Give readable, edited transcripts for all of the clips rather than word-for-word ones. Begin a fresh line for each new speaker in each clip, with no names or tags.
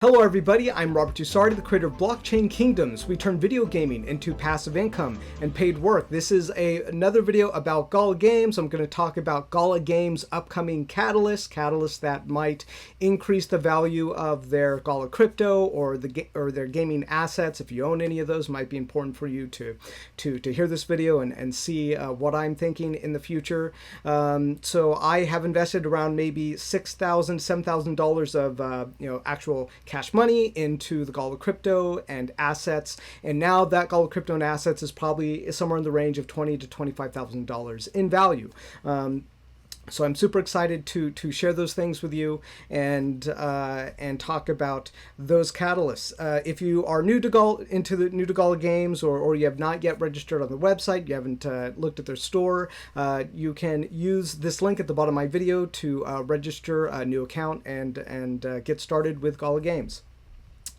Hello everybody, I'm Robert Dussardi, the creator of Blockchain Kingdoms. We turn video gaming into passive income and paid work. This is another video about Gala Games. I'm going to talk about Gala Games' upcoming catalysts that might increase the value of their Gala crypto or their gaming assets. If you own any of those, it might be important for you to hear this video and see what I'm thinking in the future. So I have invested around maybe $6,000, $7,000 of actual cash money into the Gala crypto and assets, and now that Gala crypto and assets is probably somewhere in the range of $20,000 to $25,000 in value. So I'm super excited to share those things with you and talk about those catalysts. If you are new to Gala Games, or you have not yet registered on the website, you haven't looked at their store, you can use this link at the bottom of my video to register a new account and get started with Gala Games.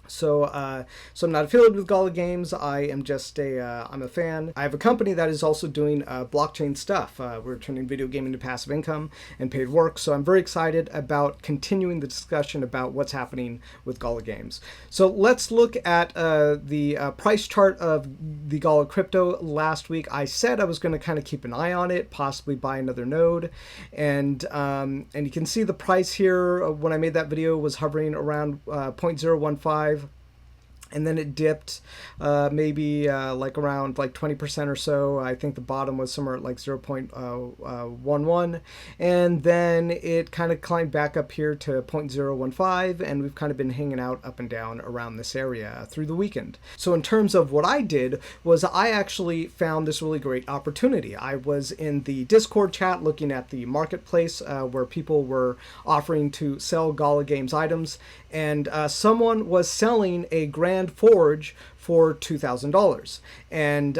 So I'm not affiliated with Gala Games. I am just I'm a fan. I have a company that is also doing blockchain stuff. We're turning video gaming to passive income and paid work. So I'm very excited about continuing the discussion about what's happening with Gala Games. So let's look at the price chart of the Gala crypto. Last week I said I was going to kind of keep an eye on it, possibly buy another node, and you can see the price here when I made that video was hovering around 0.015. And then it dipped maybe like around like 20% or so. I think the bottom was somewhere at like 0.11. And then it kind of climbed back up here to 0.015. And we've kind of been hanging out up and down around this area through the weekend. So in terms of what I did was I actually found this really great opportunity. I was in the Discord chat looking at the marketplace where people were offering to sell Gala Games items. And someone was selling a Grand Forge for $2,000, and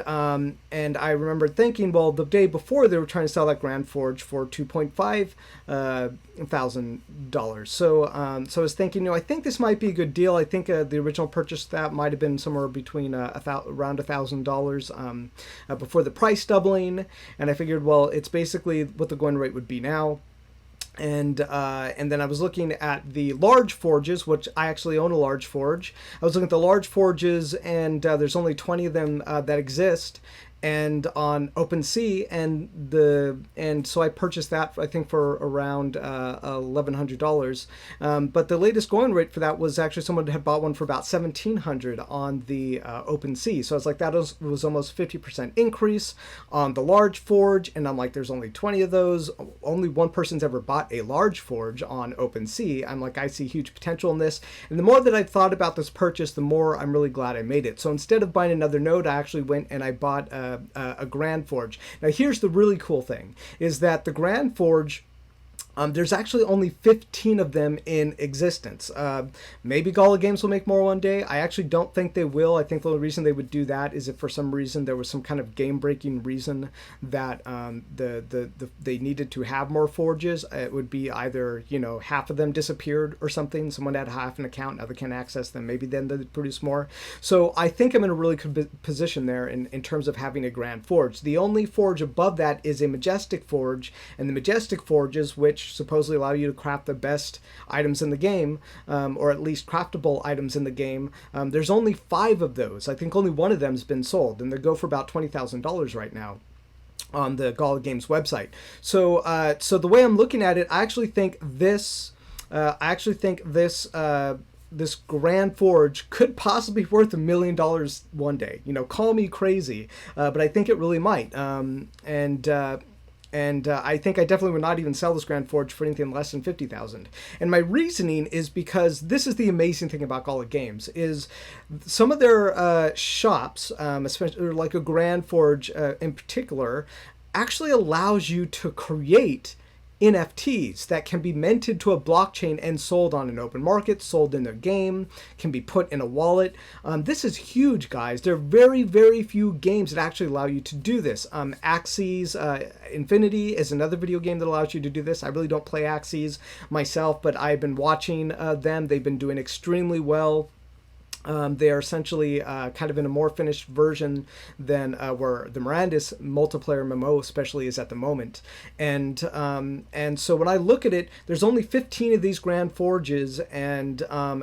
I remember thinking, well, the day before they were trying to sell that Grand Forge for $2,500. So I was thinking, I think this might be a good deal. I think the original purchase that might have been somewhere between around $1,000 before the price doubling, and I figured, well, it's basically what the going rate would be now. And then I was looking at the large forges, which I actually own a large forge. I was looking at the large forges, and there's only 20 of them that exist, and on OpenSea, and so I purchased that I think for around $1,100. But the latest going rate for that was actually someone had bought one for about $1,700 on the OpenSea. So I was like, that was almost 50% increase on the large forge, and I'm like, there's only 20 of those. Only one person's ever bought a large forge on OpenSea. I'm like, I see huge potential in this. And the more that I thought about this purchase, the more I'm really glad I made it. So instead of buying another node, I actually went and I bought a Grand Forge. Now here's the really cool thing, is that the Grand Forge, there's actually only 15 of them in existence. Maybe Gala Games will make more one day. I actually don't think they will. I think the only reason they would do that is if for some reason there was some kind of game-breaking reason that they needed to have more forges. It would be either, half of them disappeared or something. Someone had half an account, now they can't access them. Maybe then they'd produce more. So I think I'm in a really good position there in terms of having a Grand Forge. The only forge above that is a Majestic Forge, and the Majestic Forges, which supposedly allow you to craft the best items in the game, or at least craftable items in the game. There's only 5 of those. I think only one of them has been sold, and they go for about $20,000 right now on the Gala Games website. So the way I'm looking at it, I actually think this this Grand Forge could possibly be worth $1 million one day. Call me crazy, but I think it really might. And I think I definitely would not even sell this Grand Forge for anything less than $50,000. And my reasoning is because this is the amazing thing about Gala Games, is some of their shops, especially like a Grand Forge in particular, actually allows you to create NFTs that can be minted to a blockchain and sold on an open market, sold in their game, can be put in a wallet. This is huge, guys. There are very, very few games that actually allow you to do this. Axes Infinity is another video game that allows you to do this. I really don't play Axes myself, but I've been watching them. They've been doing extremely well. They are essentially kind of in a more finished version than where the Mirandus multiplayer MMO especially is at the moment. And so when I look at it, there's only 15 of these Grand Forges, and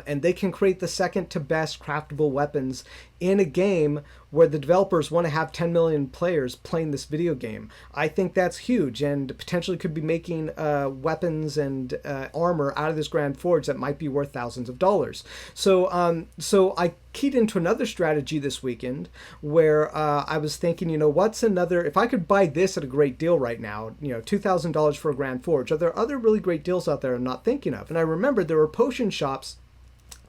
they can create the second to best craftable weapons in a game where the developers want to have 10 million players playing this video game. I think that's huge, and potentially could be making weapons and armor out of this Grand Forge that might be worth thousands of dollars. So I keyed into another strategy this weekend where I was thinking, what's another, if I could buy this at a great deal right now, $2,000 for a Grand Forge, are there other really great deals out there I'm not thinking of? And I remembered there were potion shops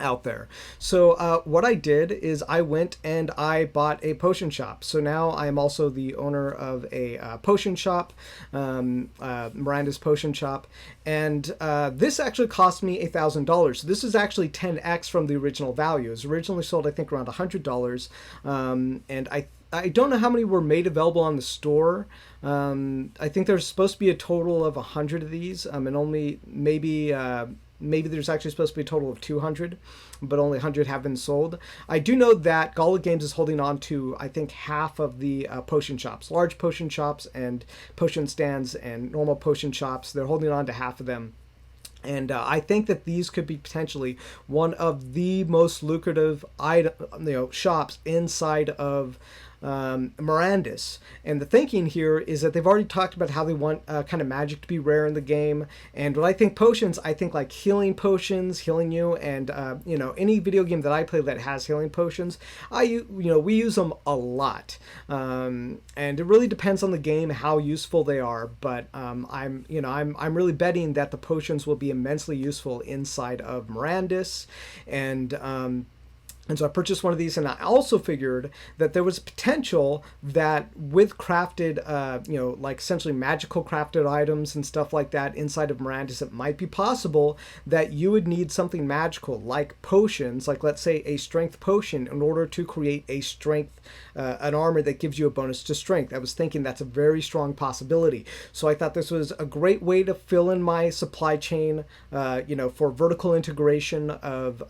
out there. So what I did is I went and I bought a potion shop. So now I am also the owner of a potion shop, Mirandus Potion Shop, and this actually cost me $1,000. So this is actually 10x from the original value. It was originally sold, I think, around $100, and I don't know how many were made available on the store. I think there's supposed to be a total of 100 of these, and only maybe there's actually supposed to be a total of 200, but only 100 have been sold. I do know that Gala Games is holding on to, I think, half of the potion shops, large potion shops and potion stands and normal potion shops. They're holding on to half of them. And I think that these could be potentially one of the most lucrative shops inside of Mirandus. And the thinking here is that they've already talked about how they want kind of magic to be rare in the game. And when I think potions, I think like healing potions, healing you, and any video game that I play that has healing potions, we use them a lot. And it really depends on the game how useful they are. But I'm really betting that the potions will be immensely useful inside of Mirandus, and so I purchased one of these, and I also figured that there was potential that with crafted, like essentially magical crafted items and stuff like that inside of Mirandus, it might be possible that you would need something magical like potions, like let's say a strength potion, in order to create a strength, an armor that gives you a bonus to strength. I was thinking that's a very strong possibility. So I thought this was a great way to fill in my supply chain, for vertical integration of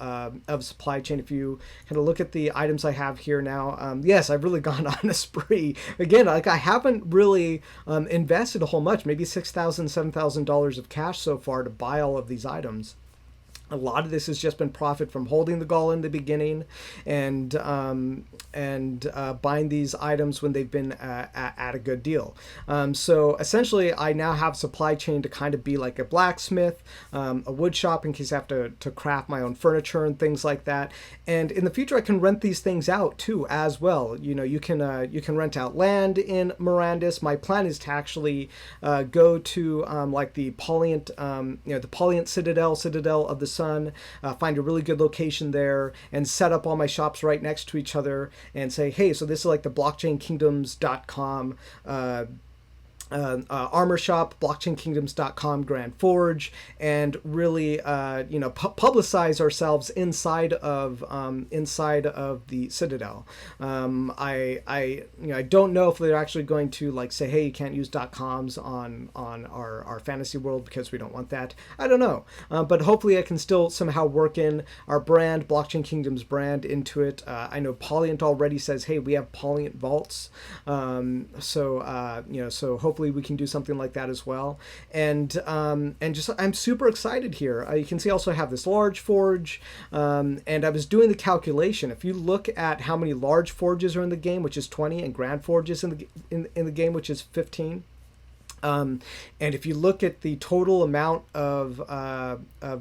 supply chain. If you kind of look at the items I have here now, yes, I've really gone on a spree. Again, like I haven't really invested a whole much, maybe $6,000, $7,000 of cash so far to buy all of these items. A lot of this has just been profit from holding the Gala in the beginning and buying these items when they've been at a good deal. So essentially, I now have supply chain to kind of be like a blacksmith, a wood shop in case I have to craft my own furniture and things like that. And in the future, I can rent these things out too as well. You can rent out land in Mirandus. My plan is to actually go to like the Polient, the Polient Citadel of the Sun, find a really good location there and set up all my shops right next to each other and say, hey, so this is like the blockchainkingdoms.com armor shop, blockchainkingdoms.com Grand Forge, and really publicize ourselves inside of the Citadel. I don't know if they're actually going to like say, hey, you can't use .coms on our fantasy world because we don't want that. I don't know, but hopefully I can still somehow work in our brand, Blockchain Kingdoms brand, into it. I know Polient already says, hey, we have Polient vaults, so hopefully we can do something like that as well. And just I'm super excited here. You can see also I have this large forge, and I was doing the calculation. If you look at how many large forges are in the game, which is 20, and grand forges in the game, which is 15. And if you look at the total amount of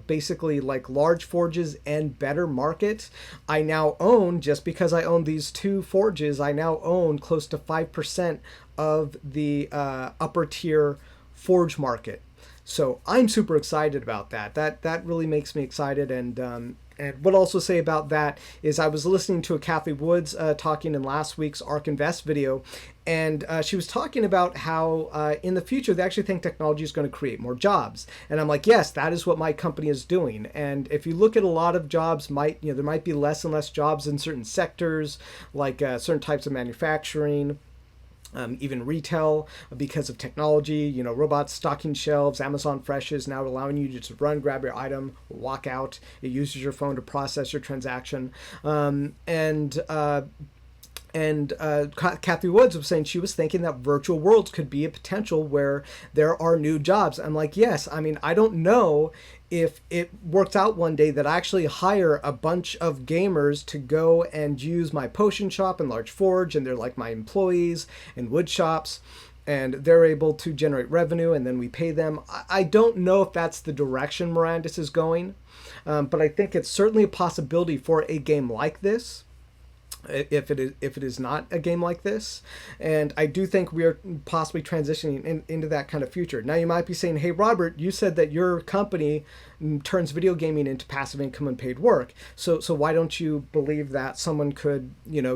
basically like large forges and better market, I now own, just because I own these two forges, I now own close to 5% of the upper tier forge market. So I'm super excited about that. That really makes me excited. And what I'll also say about that is I was listening to a Kathy Woods talking in last week's Ark Invest video, and she was talking about how in the future they actually think technology is going to create more jobs. And I'm like, yes, that is what my company is doing. And if you look at a lot of jobs, there might be less and less jobs in certain sectors, like certain types of manufacturing. even retail because of technology, robots stocking shelves, Amazon Fresh is now allowing you to just run, grab your item, walk out. It uses your phone to process your transaction. Kathy Woods was saying she was thinking that virtual worlds could be a potential where there are new jobs. I'm like, yes. I mean, I don't know if it works out one day that I actually hire a bunch of gamers to go and use my potion shop and large forge, and they're like my employees in wood shops, and they're able to generate revenue, and then we pay them. I don't know if that's the direction Mirandus is going, but I think it's certainly a possibility for a game like this. If it is not a game like this, and I do think we are possibly transitioning into that kind of future. Now you might be saying, hey Robert, you said that your company turns video gaming into passive income and paid work, so why don't you believe that someone could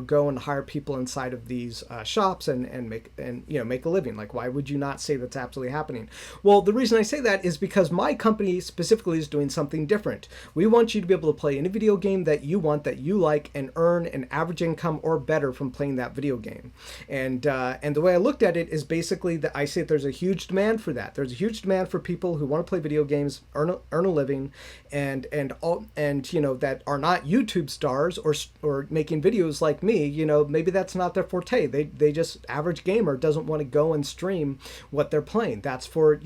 go and hire people inside of these shops and make a living? Like, why would you not say that's absolutely happening? Well, the reason I say that is because my company specifically is doing something different. We want you to be able to play any video game that you want, that you like, and earn an average income or better from playing that video game. And the way I looked at it is basically that I say there's a huge demand for that. There's a huge demand for people who want to play video games, earn a living, and that are not YouTube stars or making videos like me. Maybe that's not their forte. They just, average gamer doesn't want to go and stream what they're playing. That's for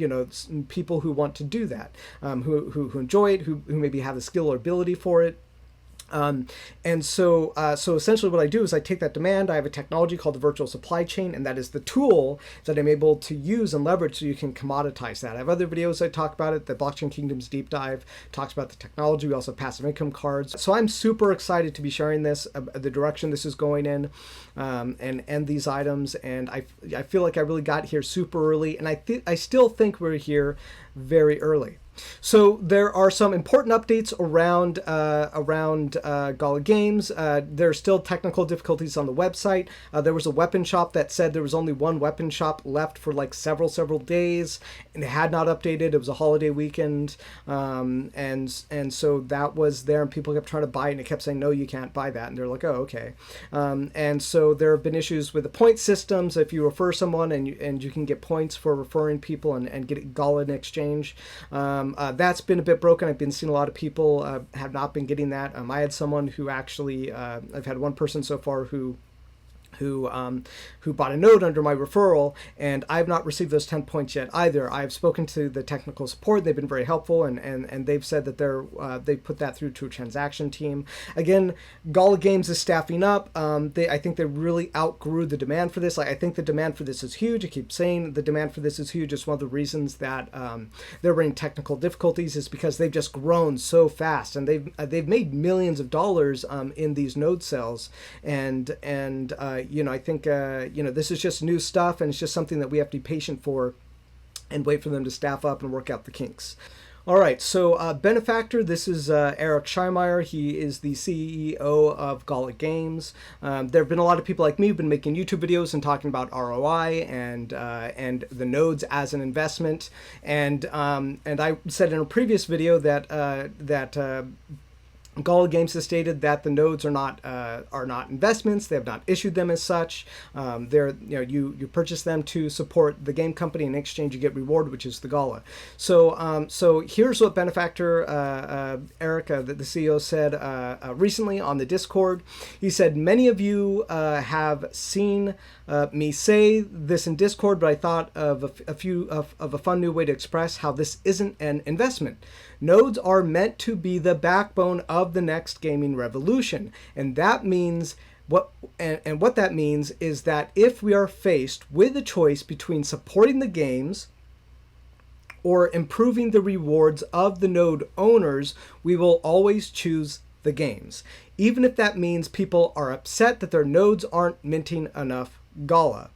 people who want to do that, who enjoy it, who maybe have the skill or ability for it. So essentially what I do is I take that demand. I have a technology called the virtual supply chain, and that is the tool that I'm able to use and leverage so you can commoditize that. I have other videos I talk about it. The Blockchain Kingdoms Deep Dive talks about the technology. We also have passive income cards. So I'm super excited to be sharing this, the direction this is going in, and these items. And I feel like I really got here super early, and I still think we're here very early. So there are some important updates around Gala Games. There are still technical difficulties on the website. There was a weapon shop that said there was only one weapon shop left for like several days, and it had not updated. It was a holiday weekend, and so that was there, and people kept trying to buy it, and it kept saying, no, you can't buy that, and they're like, oh, okay. And so there have been issues with the point systems. If you refer someone and you can get points for referring people and get Gala in exchange. That's been a bit broken. I've been seeing a lot of people have not been getting that. I had someone who actually, I've had one person so far who bought a node under my referral, and I've not received those 10 points yet either. I've spoken to the technical support. They've been very helpful, and they've said that they've put that through to a transaction team. Again, Gala Games is staffing up. I think they really outgrew the demand for this. I think the demand for this is huge. I keep saying the demand for this is huge. It's one of the reasons that they're running technical difficulties is because they've just grown so fast, and they've made millions of dollars in these node sales, and I think, this is just new stuff, and it's just something that we have to be patient for and wait for them to staff up and work out the kinks. All right, so Benefactor, this is Eric Scheimeyer. He is the CEO of Gala Games. There have been a lot of people like me who've been making YouTube videos and talking about ROI and the nodes as an investment. And I said in a previous video that Gala Games has stated that the nodes are not investments. They have not issued them as such. You purchase them to support the game company. In exchange, you get reward, which is the Gala. So here's what Benefactor Eric, the CEO, said recently on the Discord. He said, many of you have seen me say this in Discord, but I thought of a fun new way to express how this isn't an investment. Nodes are meant to be the backbone of the next gaming revolution, and that means what that means is that if we are faced with a choice between supporting the games or improving the rewards of the node owners, we will always choose the games, even if that means people are upset that their nodes aren't minting enough Gala.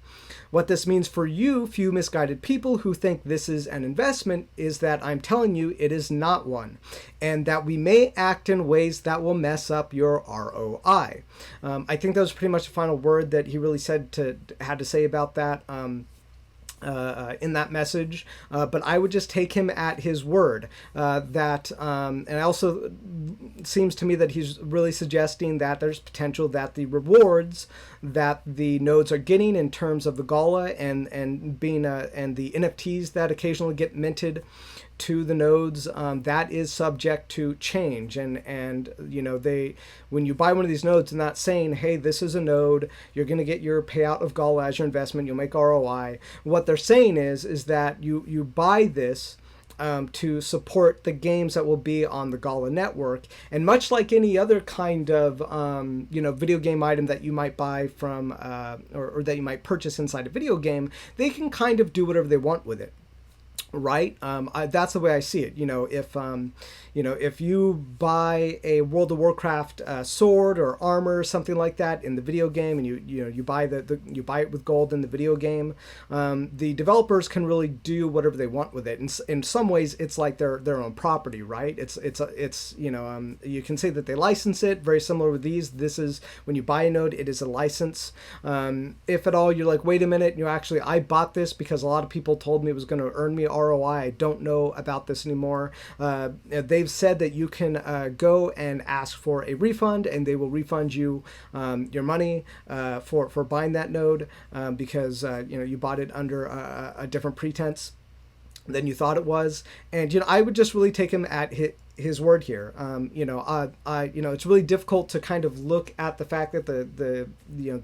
What this means for you, few misguided people who think this is an investment, is that I'm telling you it is not one, and that we may act in ways that will mess up your ROI. I think that was pretty much the final word that he really had to say about that. in that message, but I would just take him at his word. And also seems to me that he's really suggesting that there's potential that the rewards that the nodes are getting in terms of the Gala and being and the NFTs that occasionally get minted to the nodes, that is subject to change. And you know, when you buy one of these nodes, they're not saying, hey, this is a node, you're going to get your payout of Gala as your investment, you'll make ROI. What they're saying is that you buy this to support the games that will be on the Gala network. And much like any other kind of video game item that you might buy from or that you might purchase inside a video game, they can kind of do whatever they want with it. Right? That's the way I see it. If you buy a World of Warcraft sword or armor or something like that in the video game, and you buy you buy it with gold in the video game, the developers can really do whatever they want with it. In some ways, it's like their own property, right? You can say that they license it. Very similar with these. This is when you buy a node, it is a license. If at all, you're like, wait a minute, actually I bought this because a lot of people told me it was going to earn me ROI. I don't know about this anymore. They've said that you can go and ask for a refund, and they will refund you your money for buying that node because you bought it under a different pretense than you thought it was. And I would just really take him at his word here. It's really difficult to kind of look at the fact that the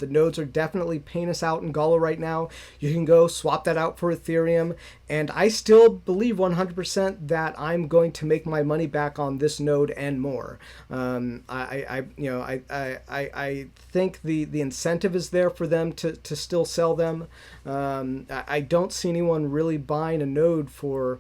nodes are definitely paying us out in Gala right now. You can go swap that out for Ethereum, and I still believe 100% that I'm going to make my money back on this node and more. I think the incentive is there for them to still sell them. I don't see anyone really buying a node for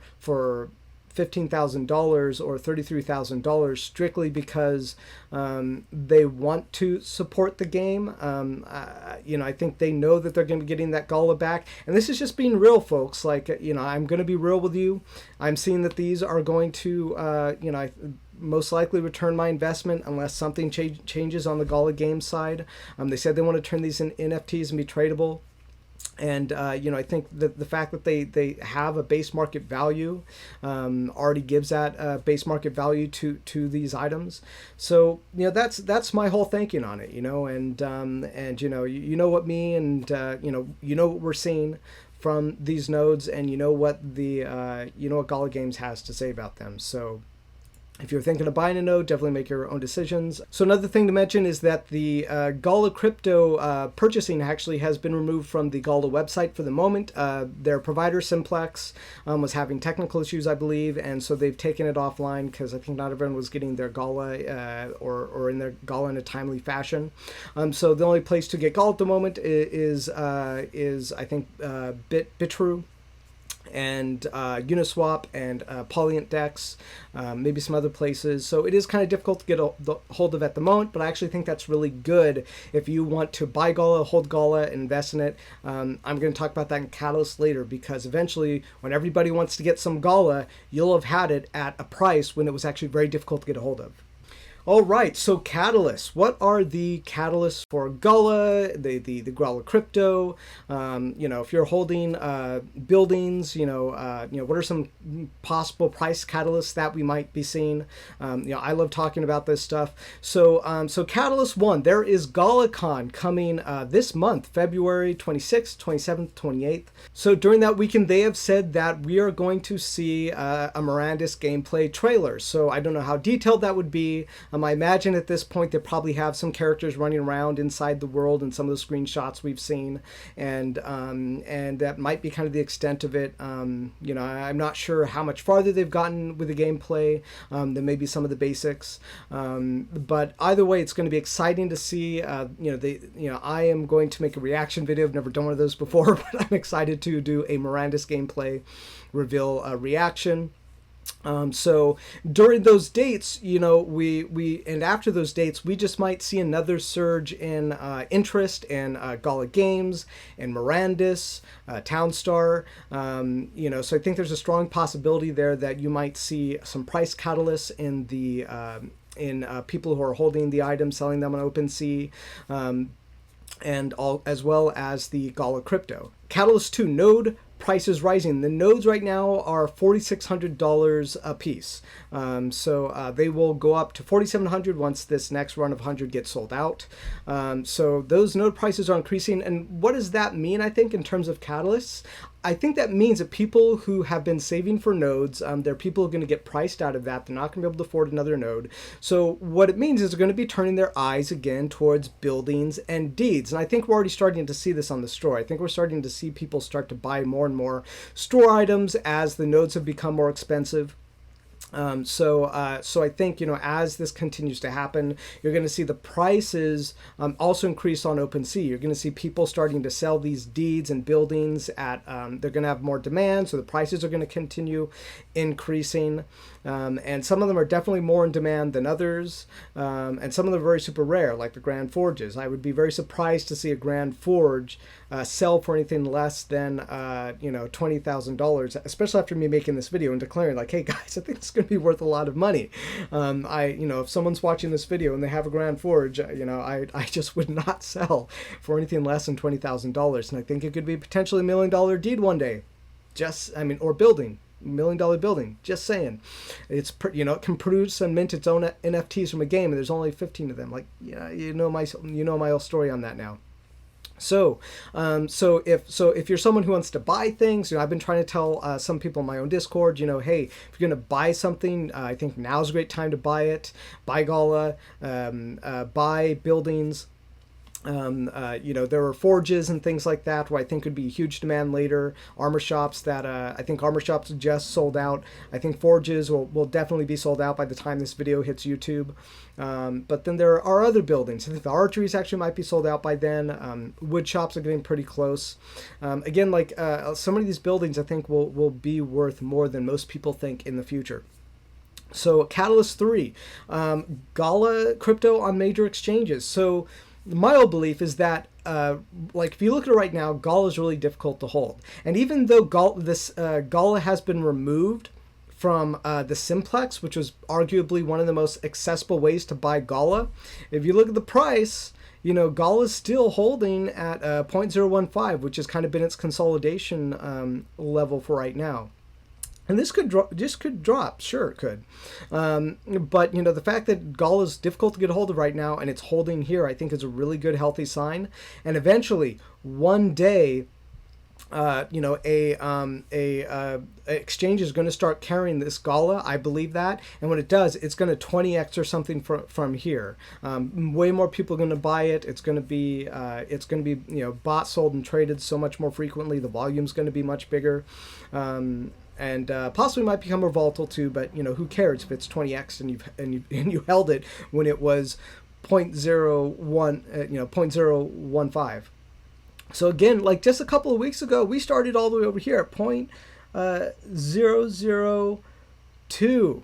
$15,000 or $33,000 strictly because they want to support the game. I think they know that they're going to be getting that Gala back. And this is just being real, folks. I'm going to be real with you. I'm seeing that these are going to, most likely return my investment unless something changes on the Gala Games side. They said they want to turn these in NFTs and be tradable. And I think that the fact that they have a base market value already gives that base market value to these items. So that's my whole thinking on it. And what me and what we're seeing from these nodes, and what what Gala Games has to say about them. So if you're thinking of buying a node, definitely make your own decisions. So another thing to mention is that the Gala crypto purchasing actually has been removed from the Gala website for the moment. Their provider, Simplex, was having technical issues, I believe, and so they've taken it offline because I think not everyone was getting their Gala or in their Gala in a timely fashion. So the only place to get Gala at the moment is I think Bitrue and Uniswap and Polyant Dex, maybe some other places. So it is kind of difficult to get a hold of at the moment, but I actually think that's really good if you want to buy Gala, hold Gala, invest in it. I'm going to talk about that in Catalyst later, because eventually when everybody wants to get some Gala, you'll have had it at a price when it was actually very difficult to get a hold of. All right, so catalysts. What are the catalysts for Gala, the Gala crypto? If you're holding buildings, what are some possible price catalysts that we might be seeing? I love talking about this stuff. So Catalyst 1, there is GalaCon coming this month, February 26th, 27th, 28th. So during that weekend, they have said that we are going to see a Mirandus gameplay trailer. So I don't know how detailed that would be. I imagine at this point they probably have some characters running around inside the world in some of the screenshots we've seen, and that might be kind of the extent of it. I'm not sure how much farther they've gotten with the gameplay than maybe some of the basics, but either way, it's going to be exciting to see. I am going to make a reaction video. I've never done one of those before, but I'm excited to do a Mirandus gameplay reveal reaction. So during those dates, we and after those dates, we just might see another surge in interest in Gala Games and Mirandus, Townstar. So I think there's a strong possibility there that you might see some price catalysts in the people who are holding the items, selling them on OpenSea. And as well as the Gala crypto. Catalyst 2 node prices rising. The nodes right now are $4,600 a piece. So they will go up to $4,700 once this next run of 100 gets sold out. So those node prices are increasing. And what does that mean, I think, in terms of catalysts? I think that means that people who have been saving for nodes, there are people who are going to get priced out of that. They're not going to be able to afford another node. So what it means is they're going to be turning their eyes again towards buildings and deeds. And I think we're already starting to see this on the store. I think we're starting to see people start to buy more and more store items as the nodes have become more expensive. So I think, as this continues to happen, you're going to see the prices also increase on OpenSea. You're going to see people starting to sell these deeds and buildings at, they're going to have more demand, so the prices are going to continue increasing. And some of them are definitely more in demand than others. And some of them are very super rare, like the Grand Forges. I would be very surprised to see a Grand Forge sell for anything less than, $20,000, especially after me making this video and declaring like, hey guys, I think it's going to be worth a lot of money. If someone's watching this video and they have a Grand Forge, I just would not sell for anything less than $20,000. And I think it could be potentially $1 million deed one day. Or building. $1 million building, just saying. It can produce and mint its own NFTs from a game, and there's only 15 of them. My whole story on that now. So if you're someone who wants to buy things, I've been trying to tell some people in my own Discord, hey, if you're going to buy something, I think now's a great time to buy it. Buy Gala, buy buildings. There are forges and things like that where I think could be huge demand later. Armor shops that I think armor shops just sold out. I think forges will definitely be sold out by the time this video hits YouTube. But then there are other buildings. I think the archeries actually might be sold out by then. Wood shops are getting pretty close. Again, some of these buildings I think will be worth more than most people think in the future. So Catalyst 3, Gala crypto on major exchanges. So my old belief is that, if you look at it right now, Gala is really difficult to hold. And even though Gala has been removed from the Simplex, which was arguably one of the most accessible ways to buy Gala, if you look at the price, Gala is still holding at 0.015, which has kind of been its consolidation level for right now. And this could drop, sure it could. But the fact that Gala is difficult to get a hold of right now and it's holding here, I think is a really good, healthy sign. And eventually, one day, exchange is going to start carrying this Gala. I believe that. And when it does, it's going to 20x or something from here. Way more people are going to buy it. It's going to be bought, sold, and traded so much more frequently. The volume's going to be much bigger. And possibly might become more volatile too, but who cares if it's 20x and you held it when it was 0.015. So again, just a couple of weeks ago, we started all the way over here at 0.002.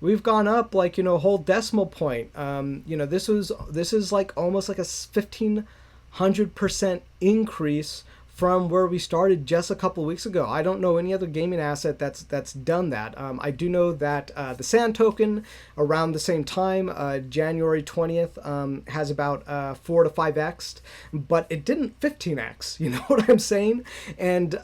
We've gone up a whole decimal point. This is almost like a 1,500% increase from where we started just a couple of weeks ago. I don't know any other gaming asset that's done that. I do know that the Sand token around the same time, January 20th, has about 4 to 5x, but it didn't 15x. You know what I'm saying? And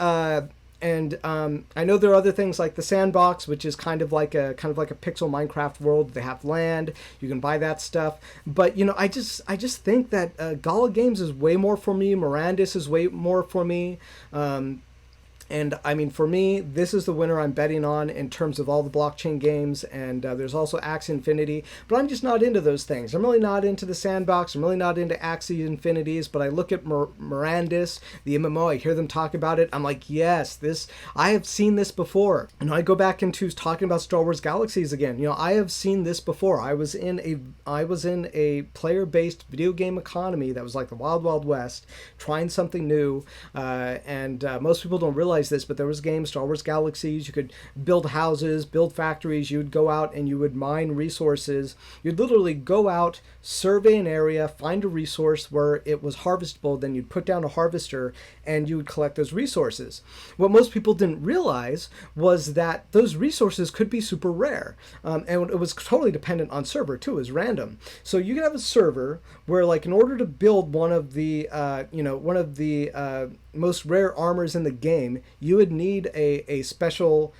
I know there are other things like the Sandbox, which is kind of like a pixel Minecraft world. They have land, you can buy that stuff. But I just think that Gala Games is way more for me. Mirandus is way more for me. And for me, this is the winner I'm betting on in terms of all the blockchain games. And there's also Axie Infinity, but I'm just not into those things. I'm really not into the Sandbox. I'm really not into Axie Infinities. But I look at Mirandus, the MMO. I hear them talk about it. I'm like, yes, I have seen this before. I go back into talking about Star Wars Galaxies again. I have seen this before. I was in a player-based video game economy that was like the Wild Wild West, trying something new. And most people don't realize this, but there was games, Star Wars Galaxies. You could build houses, build factories. You'd go out and you would mine resources. You'd literally go out, survey an area, find a resource where it was harvestable, then you'd put down a harvester and you would collect those resources. What most people didn't realize was that those resources could be super rare, and it was totally dependent on server too. It was random. So you could have a server where, in order to build one of the most rare armors in the game, you would need a special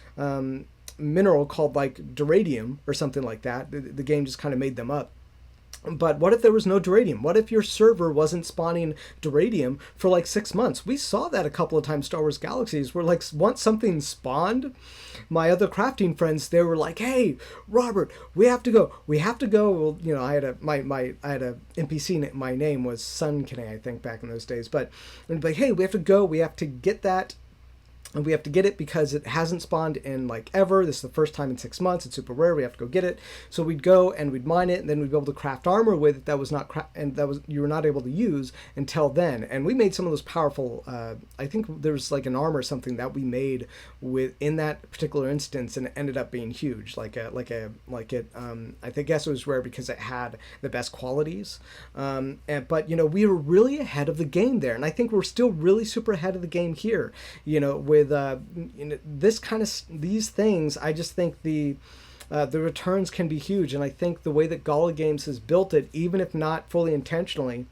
mineral called like duradium or something like that. The game just kind of made them up. But what if there was no duradium? What if your server wasn't spawning duradium for like 6 months? We saw that a couple of times Star Wars Galaxies, where like once something spawned, my other crafting friends, they were like, "Hey, Robert, we have to go. We have to go." Well, you know, I had a NPC. My name was Sun Kane, I think, back in those days. But like, "Hey, we have to go. We have to get that." And we have to get it because it hasn't spawned in like ever. This is the first time in 6 months. It's super rare. We have to go get it. So we'd go and we'd mine it, and then we'd be able to craft armor with it that was not you were not able to use until then. And we made some of those powerful. I think there was like an armor or something that we made in that particular instance, and it ended up being huge. I guess it was rare because it had the best qualities. But you know, we were really ahead of the game there, and I think we're still really super ahead of the game here. You know, with these things, I just think the returns can be huge, and I think the way that Gala Games has built it, even if not fully intentionally,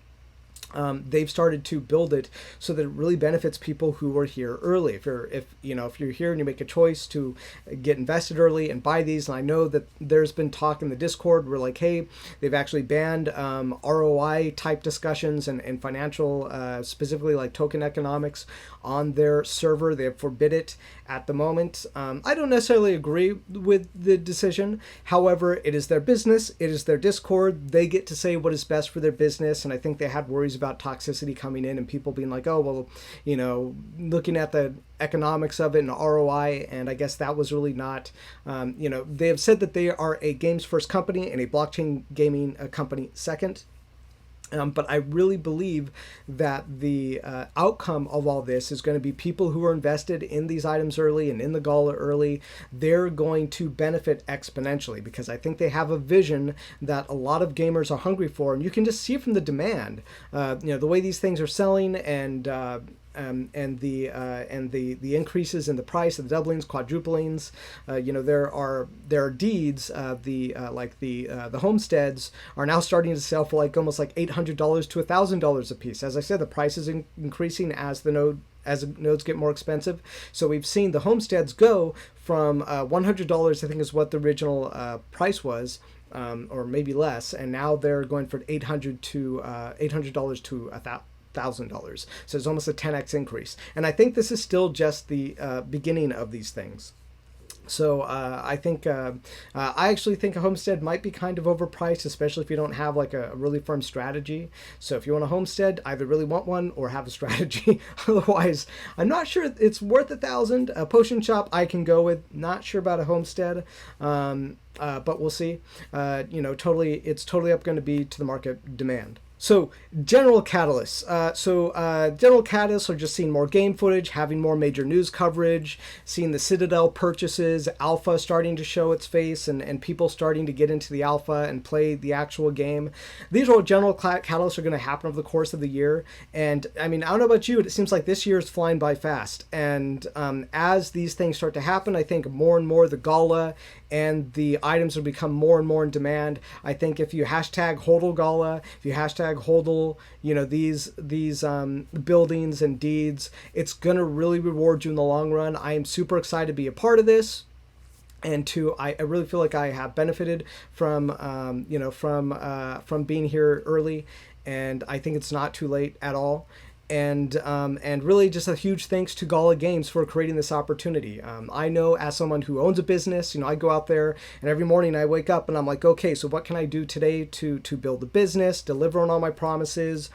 they've started to build it so that it really benefits people who are here early. If you're here and you make a choice to get invested early and buy these, and I know that there's been talk in the Discord where like, hey, they've actually banned ROI type discussions and financial, specifically like token economics on their server. They have forbid it at the moment. I don't necessarily agree with the decision. However, it is their business. It is their Discord. They get to say what is best for their business. And I think they had worries about toxicity coming in and people being like, oh, well, you know, looking at the economics of it and ROI. And I guess that was really not, they have said that they are a games first company and a blockchain gaming company second. But I really believe that the outcome of all this is going to be people who are invested in these items early and in the Gala early. They're going to benefit exponentially because I think they have a vision that a lot of gamers are hungry for, and you can just see from the demand. The way these things are selling and the increases in the price, the doublings, quadruplings. There are deeds. The homesteads are now starting to sell for like almost like $800 to $1,000 a piece. As I said, the price is increasing as the nodes get more expensive. So we've seen the homesteads go from $100, I think is what the original price was, or maybe less, and now they're going for $800 to $1,000. So it's almost a 10x increase. And I think this is still just the beginning of these things. So I actually think a homestead might be kind of overpriced, especially if you don't have like a really firm strategy. So if you want a homestead, either really want one or have a strategy. Otherwise, I'm not sure it's worth $1,000. A potion shop I can go with. Not sure about a homestead. But we'll see. It's totally up going to be to the market demand. So general catalysts. General catalysts are just seeing more game footage, having more major news coverage, seeing the Citadel purchases, alpha starting to show its face, and people starting to get into the alpha and play the actual game. These are all general catalysts are going to happen over the course of the year. And I mean, I don't know about you, it seems like this year is flying by fast. And as these things start to happen, I think more and more the Gala and the items will become more and more in demand. I think if you hashtag HODL Gala, if you hashtag HODL, these buildings and deeds, it's going to really reward you in the long run. I am super excited to be a part of this. And I really feel like I have benefited from being here early, and I think it's not too late at all. And really just a huge thanks to Gala Games for creating this opportunity. I know as someone who owns a business, I go out there and every morning I wake up and I'm like, okay, so what can I do today to build the business, deliver on all my promises,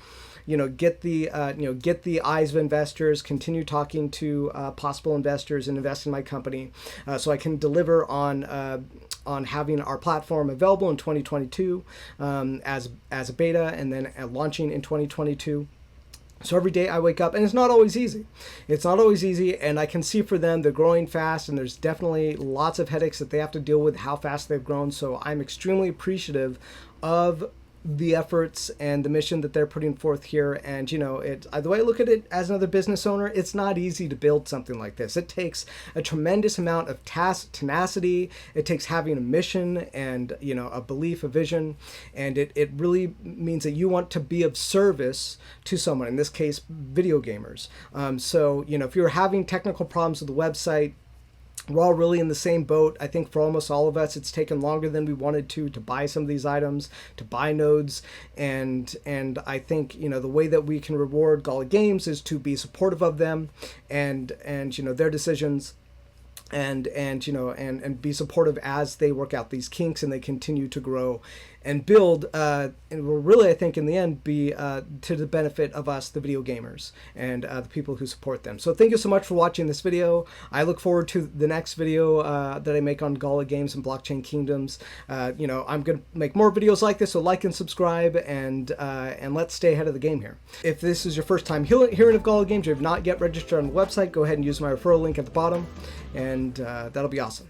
get the eyes of investors, continue talking to possible investors and invest in my company, so I can deliver on having our platform available in 2022 as a beta, and then launching in 2022. So every day I wake up, and it's not always easy. It's not always easy, and I can see for them they're growing fast, and there's definitely lots of headaches that they have to deal with how fast they've grown. So I'm extremely appreciative of the efforts and the mission that they're putting forth here. And, you know, the way I look at it as another business owner, it's not easy to build something like this. It takes a tremendous amount of tenacity. It takes having a mission and, you know, a belief, a vision. And it really means that you want to be of service to someone, in this case, video gamers. So, you know, if you're having technical problems with the website, we're all really in the same boat. I think for almost all of us, it's taken longer than we wanted to buy some of these items, to buy nodes. And I think, you know, the way that we can reward Gala Games is to be supportive of them and you know, their decisions. And you know, and be supportive as they work out these kinks and they continue to grow and build, and will really, I think, in the end, be to the benefit of us, the video gamers, and the people who support them. So thank you so much for watching this video. I look forward to the next video that I make on Gala Games and Blockchain Kingdoms. You know, I'm going to make more videos like this, so like and subscribe, and let's stay ahead of the game here. If this is your first time hearing of Gala Games, you have not yet registered on the website, go ahead and use my referral link at the bottom, and that'll be awesome.